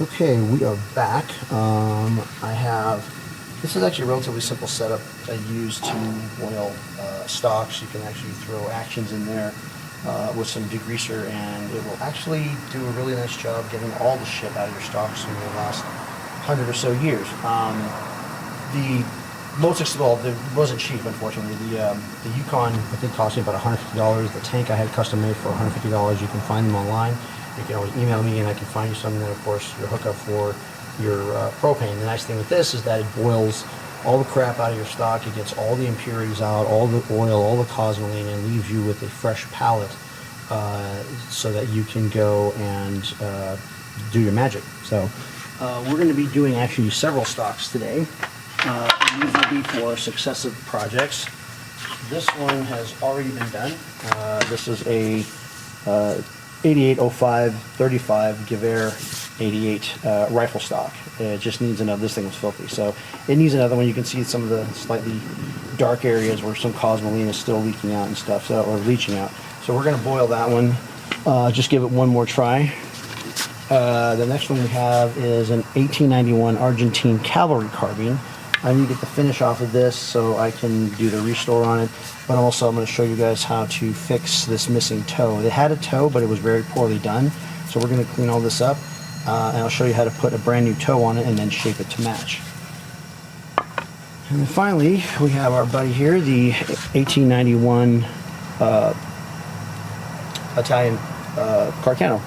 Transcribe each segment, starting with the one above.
Okay, we are back. This is actually a relatively simple setup I use to oil stocks. You can actually throw actions in there with some degreaser, and it will actually do a really nice job getting all the shit out of your stocks in the last 100 or so years. The most expensive, it wasn't cheap, unfortunately. The Yukon, I think, cost me about $150. The tank I had custom made for $150. You can find them online. You can always email me and I can find you something that, of course, your hookup for your propane. The nice thing with this is that it boils all the crap out of your stock. It gets all the impurities out, all the oil, all the cosmoline, and leaves you with a fresh palette so that you can go and do your magic. So we're going to be doing actually several stocks today. These will be for successive projects. This one has already been done. This is a 8805-35 Cavalry 88 rifle stock. It just needs another. This thing was filthy, so it needs another one. You can see some of the slightly dark areas where some cosmoline is still leaking out and stuff, or leaching out. So we're going to boil that one. Just give it one more try. The next one we have is an 1891 Argentine Cavalry carbine. I need to get the finish off of this so I can do the restore on it, but also I'm going to show you guys how to fix this missing toe. It had a toe, but it was very poorly done, so we're going to clean all this up, and I'll show you how to put a brand new toe on it and then shape it to match. And then finally, we have our buddy here, the 1891 Italian Carcano.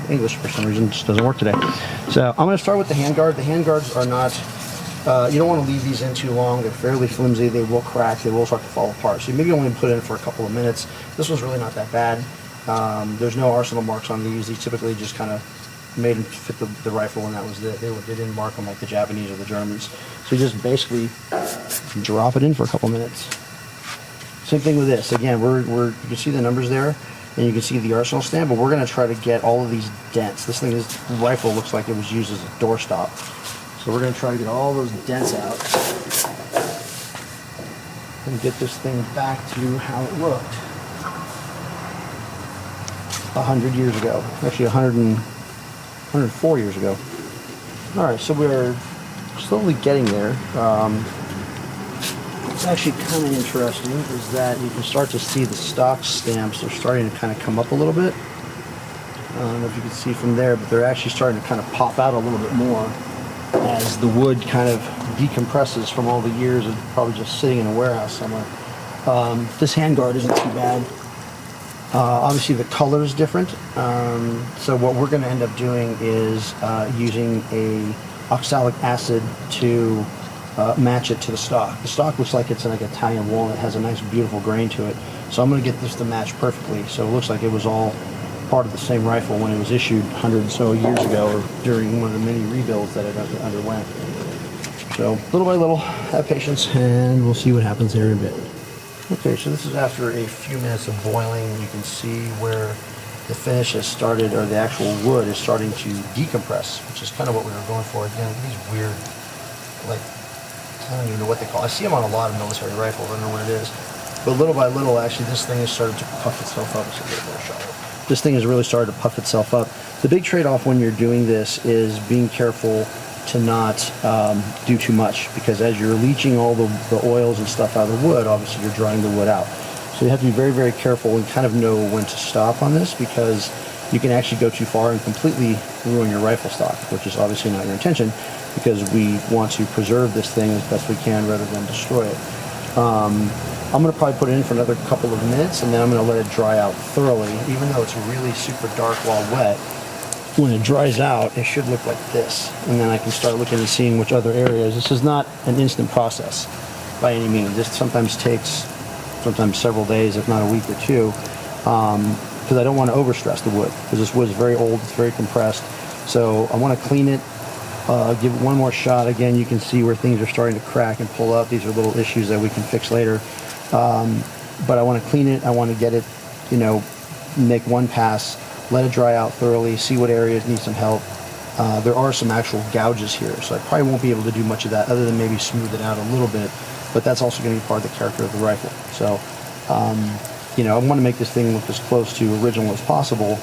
English, for some reason, just doesn't work today. So I'm going to start with the handguard. The handguards are not... you don't want to leave these in too long. They're fairly flimsy. They will crack. They will start to fall apart. So you maybe only put it in for a couple of minutes. This one's really not that bad. There's no arsenal marks on these. They typically just kind of made them fit the rifle, and that was it. They didn't mark them like the Japanese or the Germans. So you just basically drop it in for a couple minutes. Same thing with this. Again, you can see the numbers there, and you can see the arsenal stand, but we're going to try to get all of these dents. This rifle looks like it was used as a doorstop. So we're going to try to get all those dents out and get this thing back to how it looked 100 years ago. Actually 104 years ago. Alright, so we're slowly getting there. What's actually kind of interesting is that you can start to see the stock stamps are starting to kind of come up a little bit. I don't know if you can see from there, but they're actually starting to kind of pop out a little bit more as the wood kind of decompresses from all the years of probably just sitting in a warehouse somewhere. This handguard isn't too bad. Obviously the color is different, so what we're going to end up doing is using a oxalic acid to match it to the stock. The stock looks like it's like Italian walnut. It has a nice beautiful grain to it, so I'm going to get this to match perfectly, so it looks like it was all part of the same rifle when it was issued 100 or so years ago, or during one of the many rebuilds that it underwent. So little by little, have patience, and we'll see what happens here in a bit. Okay, so this is after a few minutes of boiling. You can see where the finish has started, or the actual wood is starting to decompress, which is kind of what we were going for. Again, these weird, like, I don't even know what they call it. I see them on a lot of military rifles. I don't know what it is. But little by little, actually, this thing has started to puff itself up. It's a little more shallow. This thing has really started to puff itself up. The big trade-off when you're doing this is being careful to not do too much, because as you're leaching all the oils and stuff out of the wood, obviously you're drying the wood out. So you have to be very, very careful and kind of know when to stop on this, because you can actually go too far and completely ruin your rifle stock, which is obviously not your intention, because we want to preserve this thing as best we can rather than destroy it. I'm going to probably put it in for another couple of minutes, and then I'm going to let it dry out thoroughly. Even though it's really super dark while wet, when it dries out, it should look like this. And then I can start looking and seeing which other areas. This is not an instant process by any means. This sometimes takes several days, if not a week or two, because I don't want to overstress the wood, because this wood is very old, it's very compressed. So I want to clean it, give it one more shot. Again, you can see where things are starting to crack and pull up. These are little issues that we can fix later. But I want to clean it. I want to get it, make one pass, let it dry out thoroughly, see what areas need some help. There are some actual gouges here, so I probably won't be able to do much of that other than maybe smooth it out a little bit, but that's also going to be part of the character of the rifle. So, I want to make this thing look as close to original as possible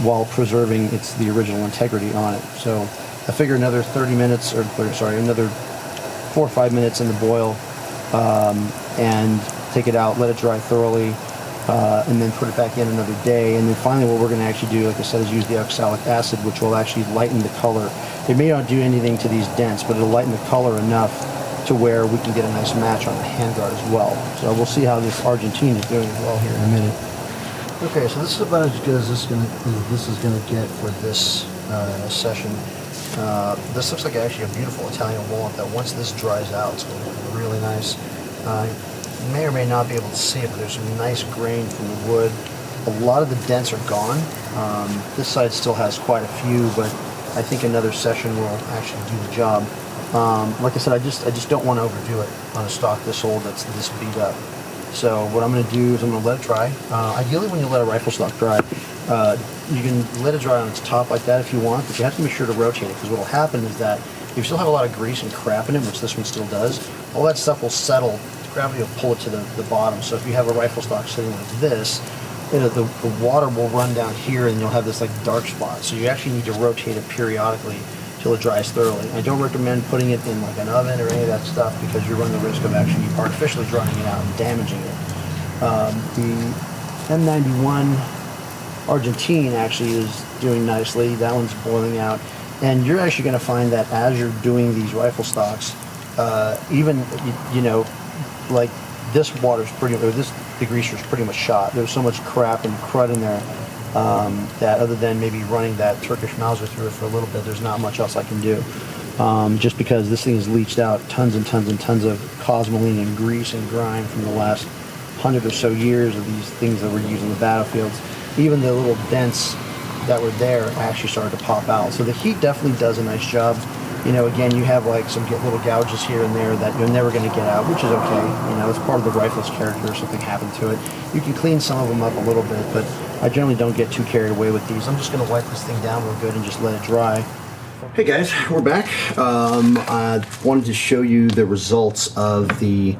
while preserving the original integrity on it. So I figure another 30 minutes, or sorry, another 4 or 5 minutes in the boil, and take it out, let it dry thoroughly, and then put it back in another day. And then finally what we're going to actually do, like I said, is use the oxalic acid, which will actually lighten the color. It may not do anything to these dents, but it'll lighten the color enough to where we can get a nice match on the handguard as well. So we'll see how this Argentine is doing as well here in a minute. Okay, so this is about as good as this is gonna get for this session. This looks like actually a beautiful Italian walnut that once this dries out, it's going to look really nice. You may or may not be able to see it, but there's some nice grain from the wood. A lot of the dents are gone. This side still has quite a few, but I think another session will actually do the job. Like I said, I just don't want to overdo it on a stock this old that's this beat up. So what I'm going to do is I'm going to let it dry. Ideally, when you let a rifle stock dry, you can let it dry on its top like that if you want, but you have to make sure to rotate it, because what will happen is that if you still have a lot of grease and crap in it, which this one still does, all that stuff will settle. Gravity will pull it to the bottom. So if you have a rifle stock sitting like this, the water will run down here and you'll have this like dark spot. So you actually need to rotate it periodically till it dries thoroughly. I don't recommend putting it in like an oven or any of that stuff, because you run the risk of actually artificially drying it out and damaging it. The M91 Argentine actually is doing nicely. That one's boiling out. And you're actually going to find that as you're doing these rifle stocks, even, you know, like this water's pretty, or this degreaser's pretty much shot. There's so much crap and crud in there that other than maybe running that Turkish Mauser through it for a little bit, there's not much else I can do. Just because this thing has leached out tons and tons and tons of cosmoline and grease and grime from the last 100 or so years of these things that were used in the battlefields. Even the little dents that were there actually started to pop out. So the heat definitely does a nice job. You know, again, you have like some little gouges here and there that you're never going to get out, which is okay. You know, it's part of the rifle's character if something happened to it. You can clean some of them up a little bit, but I generally don't get too carried away with these. I'm just going to wipe this thing down real good and just let it dry. Hey guys, we're back. I wanted to show you the results of the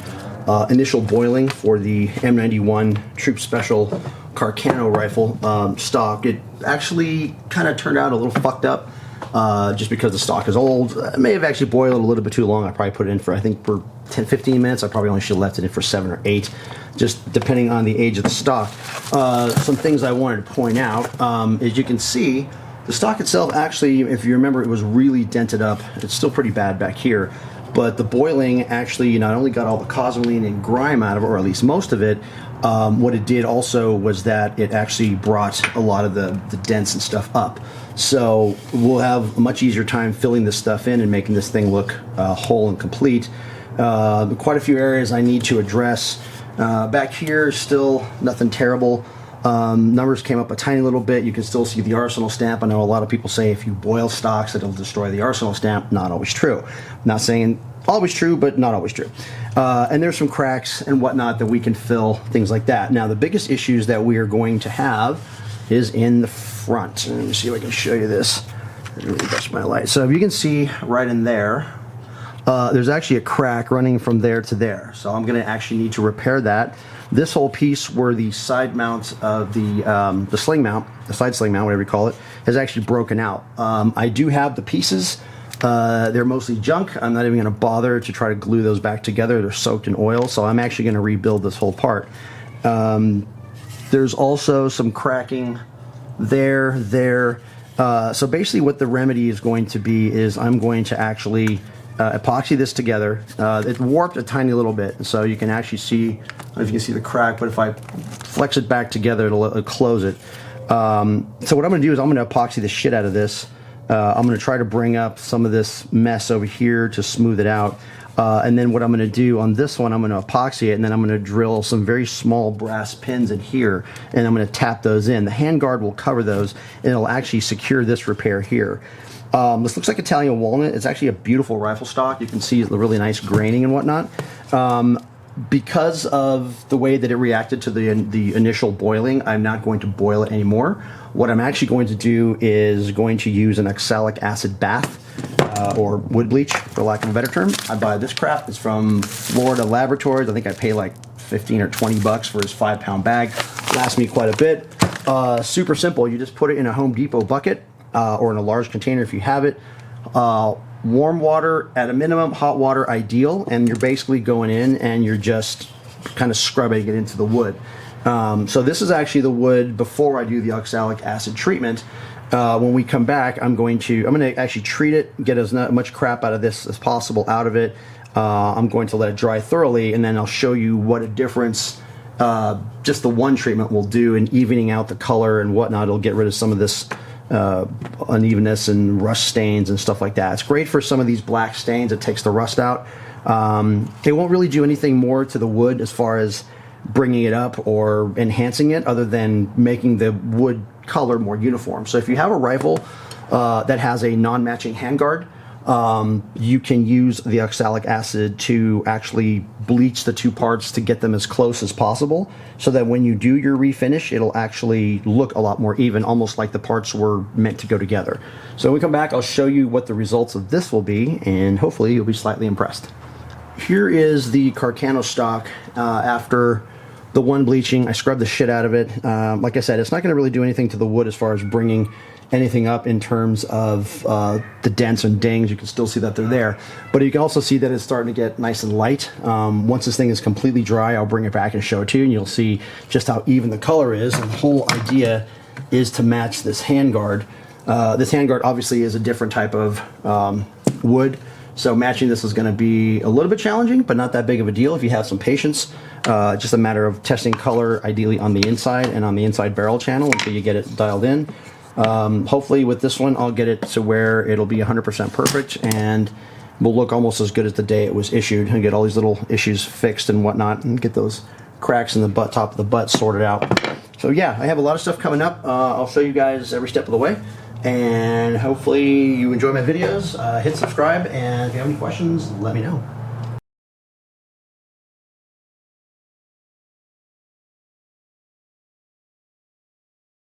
initial boiling for the M91 Troop Special Carcano rifle stock. It actually kind of turned out a little fucked up. Just because the stock is old. I may have actually boiled it a little bit too long. I probably put it in for, I think, for 10-15 minutes. I probably only should have left it in for 7 or 8, just depending on the age of the stock. Some things I wanted to point out, as you can see, the stock itself actually, if you remember, it was really dented up. It's still pretty bad back here, but the boiling actually not only got all the cosmoline and grime out of it, or at least most of it, what it did also was that it actually brought a lot of the dents and stuff up. So we'll have a much easier time filling this stuff in and making this thing look whole and complete. Quite a few areas I need to address. Back here, still nothing terrible. Numbers came up a tiny little bit. You can still see the Arsenal stamp. I know a lot of people say if you boil stocks, it'll destroy the Arsenal stamp. Not always true. Not saying always true, but not always true. And there's some cracks and whatnot that we can fill, things like that. Now, the biggest issues that we are going to have is in the front. Let me see if I can show you this. Let me adjust my light. So if you can see right in there, there's actually a crack running from there to there. So I'm going to actually need to repair that. This whole piece where the side mount of the sling mount, the side sling mount, whatever you call it, has actually broken out. I do have the pieces. They're mostly junk. I'm not even going to bother to try to glue those back together. They're soaked in oil, so I'm actually going to rebuild this whole part. There's also some cracking there. So basically what the remedy is going to be is I'm going to actually epoxy this together. It warped a tiny little bit, so you can actually see, I don't know if you can see the crack, but if I flex it back together, it'll close it. So what I'm going to do is I'm going to epoxy the shit out of this. I'm going to try to bring up some of this mess over here to smooth it out. And then what I'm going to do on this one, I'm going to epoxy it, and then I'm going to drill some very small brass pins in here, and I'm going to tap those in. The handguard will cover those, and it'll actually secure this repair here. This looks like Italian walnut. It's actually a beautiful rifle stock. You can see the really nice graining and whatnot. Because of the way that it reacted to the initial boiling, I'm not going to boil it anymore. What I'm actually going to do is going to use an oxalic acid bath, or wood bleach, for lack of a better term. I buy this crap. It's from Florida Laboratories. I think I pay like 15 or 20 bucks for his 5-pound bag. Lasts me quite a bit. Super simple. You just put it in a Home Depot bucket, or in a large container if you have it. Warm water at a minimum, hot water ideal, and you're basically going in and you're just kind of scrubbing it into the wood. So this is actually the wood before I do the oxalic acid treatment. When we come back, I'm going to actually treat it, get as much crap out of this as possible out of it. I'm going to let it dry thoroughly, and then I'll show you what a difference just the one treatment will do in evening out the color and whatnot. It'll get rid of some of this unevenness and rust stains and stuff like that. It's great for some of these black stains. It takes the rust out. It won't really do anything more to the wood as far as bringing it up or enhancing it, other than making the wood color more uniform. So if you have a rifle that has a non-matching handguard, you can use the oxalic acid to actually bleach the two parts to get them as close as possible, so that when you do your refinish, it'll actually look a lot more even, almost like the parts were meant to go together. So when we come back, I'll show you what the results of this will be, and hopefully you'll be slightly impressed. Here is the Carcano stock after the one bleaching. I scrubbed the shit out of it. Like I said, it's not going to really do anything to the wood as far as bringing anything up in terms of the dents and dings. You can still see that they're there, but you can also see that it's starting to get nice and light. Once this thing is completely dry, I'll bring it back and show it to you, and you'll see just how even the color is. And the whole idea is to match this handguard. This handguard obviously is a different type of wood, so matching this is going to be a little bit challenging, but not that big of a deal if you have some patience. Just a matter of testing color, ideally on the inside and on the inside barrel channel, until you get it dialed in. Hopefully with this one, I'll get it to where it'll be 100% perfect and will look almost as good as the day it was issued, and get all these little issues fixed and whatnot, and get those cracks in the top of the butt sorted out. So yeah, I have a lot of stuff coming up. I'll show you guys every step of the way, and hopefully you enjoy my videos. Hit subscribe, and if you have any questions, let me know.